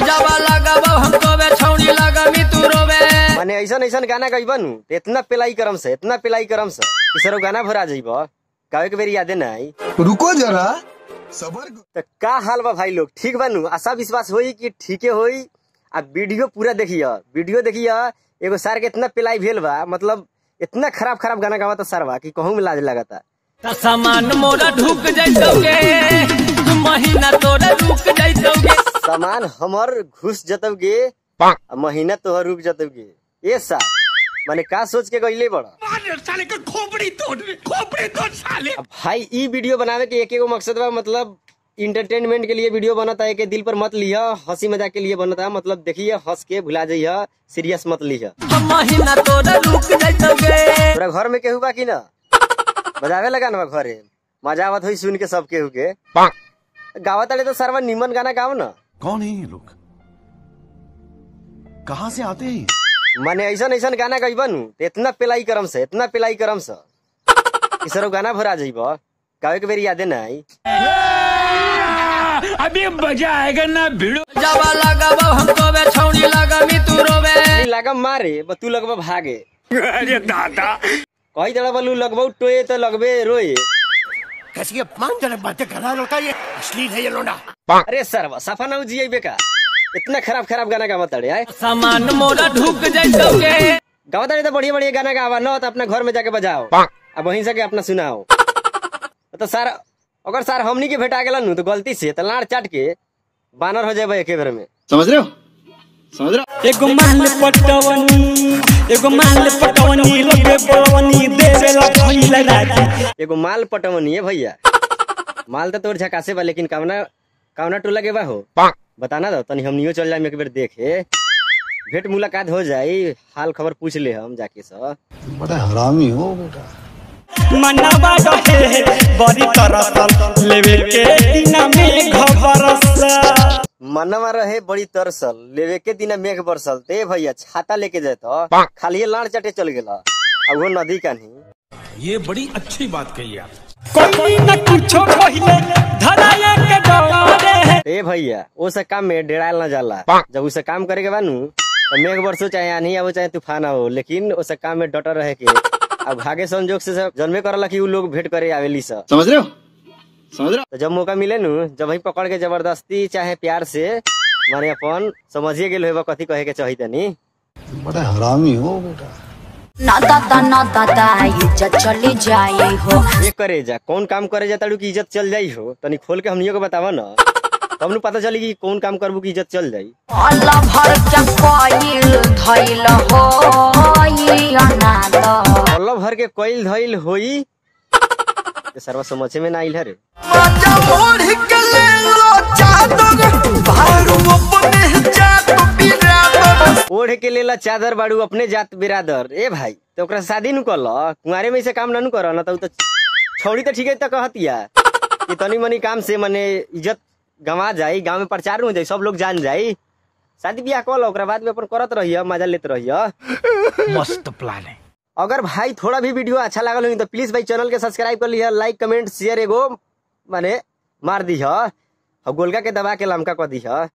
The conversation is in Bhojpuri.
जावा लगाबो हमको बे छौड़ी लगामी तू रोबे। माने ऐसा गाना गइबन इतना पिलाई करम से इसरो गाना भरा जइबो गावे के बेरी यादे नहीं। रुको जरा सबर। तो का हाल बा भाई लोग, ठीक बानू? आशा विश्वास होई कि ठीके होई। आ वीडियो पूरा देखिए एगो सार के इतना पिलाई भेल बा, मतलब इतना खराब गाना गावा तो सारवा कि कहूं में लाज लगता। सामान मोरा ढुक जाइतोगे, महीना तोरा रुक जाइतोगे। सामान हमर घुस जतोगे, महीना तोहर रुक जतोगे। ये सार माने का सोच के गइले बड़ा साले का खोपड़ी तोड़ साले। भाई ई वीडियो बनावे के एक मकसद बा, मतलब इंटरटेनमेंट के लिए वीडियो बनता है कि दिल पर मत लिया, हंसी मजाक के लिए बनता है। मतलब देखिए हंस के भुला जाइए, सीरियस मत लिया। महीना तोरा रुक जाइतोगे। तोरा घर में केहू बा कि ना बजावे लगा ना घरे, मजा आवत हुई सुन के सब केहू के गावत अड़े। तो सरवा निमन गाना गाओ ना। कौन है ये लोग, कहाँ से आते हैं? माने ऐसा गाना गइबन इतना पिलाई करम से इसरो गाना भरा जइबो गावे के बेरी यादे नहीं। अभी मजा आएगा ना भिड़ो। जावा लगाबो हमको बे छौड़ी लगामी तू रोबे। लगम मारे तू लगबा भागे। अरे दादा कही दड़ा बलू लगबो टोए तो लगबे रोए। कैसी अपमानजनक बातें कर रहा है लड़का, ये अश्लील है ये लोना। अरे सरवा सफा ना जिये बेका, इतना खराब गाना गावत अड़े आए। सामान मोरा ढुक जाइतोगे। गावत अड़े तो बढ़िया गाना गावा न तो अपना घर में जाके बजाओ, अब वहीं से अपना सुनाओ। तो सार अगर सार हमनी के भेटा गेलन तो गलती से तो लाड़ चाट के बानर हो जाए एक बेर में। समझ रहे हो? एगो माल पटवनी लगे बड़वनी देवेला खइला राती। एगो माल पटवनी है भैया, माल तो तोर झकासे बा, लेकिन कावना टोला के बा हो बताना दो तनी, हमनियो चल जाए एक बेर देखे, भेंट मुलाकात हो जाई, हाल खबर पूछ ले हम जाके सब। बड़ा हरामी हो बेटा। मनवा रहे बड़ी तरसल लेवे के दिना में घबरसल। मनवा रहे बड़ी तरसल लेवे के दिना मेघ बरसल। ते भैया छाता लेके जाए तो खाली लाड़ चाटे चल गेला, अब वो नदी का नहीं। ये बड़ी अच्छी बात कही आप। कोई न कुछो पहिले धराया के डरे। ए भैया उस काम में डेराल न जाला, जब उसे काम करे के बानू तो मेघ बरसो चाहे आनी आओ चाहे तूफान आओ, लेकिन उस काम में डटर रहे के। अब भागे संजोग से सब जन्मे करला कि उ लोग भेंट करे आवेली सब। समझ रहे हो? तो जब मौका मिले नु, जब वही पकड़ के जबरदस्ती चाहे प्यार से माने अपन समझिए गेल होबा कथी कहे के चाहिए तनी। बड़ा हरामी हो बेटा। ना दादा इज्जत चली जाई हो। ये करे जा कौन काम करे जा ताड़ू की इज्जत चल जाई हो, तनी खोल के हमनियो को बतावा ना, तब नु पता चली कि कौन काम करबू की इज्जत चल जाई। अल्लाह भर क्या कोइल धइल हो ये अनाथ। अल्लाह भर के कोइल धइल होई, ये सर्व समझे में ना आइल रे। ओढ़ के लेला चादर बाड़ू अपने जात बिरादर। ए भाई तो ओकरा शादी नु कर ल, कुंवारे में से काम ना नु कर ना तो छौड़ी तो ठीक है तो कहतिया कि तनी मनी काम से मने इज्जत गंवा जाई, गांव में प्रचार हो जाई, सब लोग जान जाई। शादी ब्याह कर लो, ओकरा बाद में अपन करत रहिए, मजा लेते रहिए। मस्त प्लान है। अगर भाई थोड़ा भी वीडियो अच्छा लागल हो तो प्लीज भाई चैनल के सब्सक्राइब कर लिया, लाइक कमेंट शेयर एगो माने मार दी, गोलका के दबा के लमका कर दी।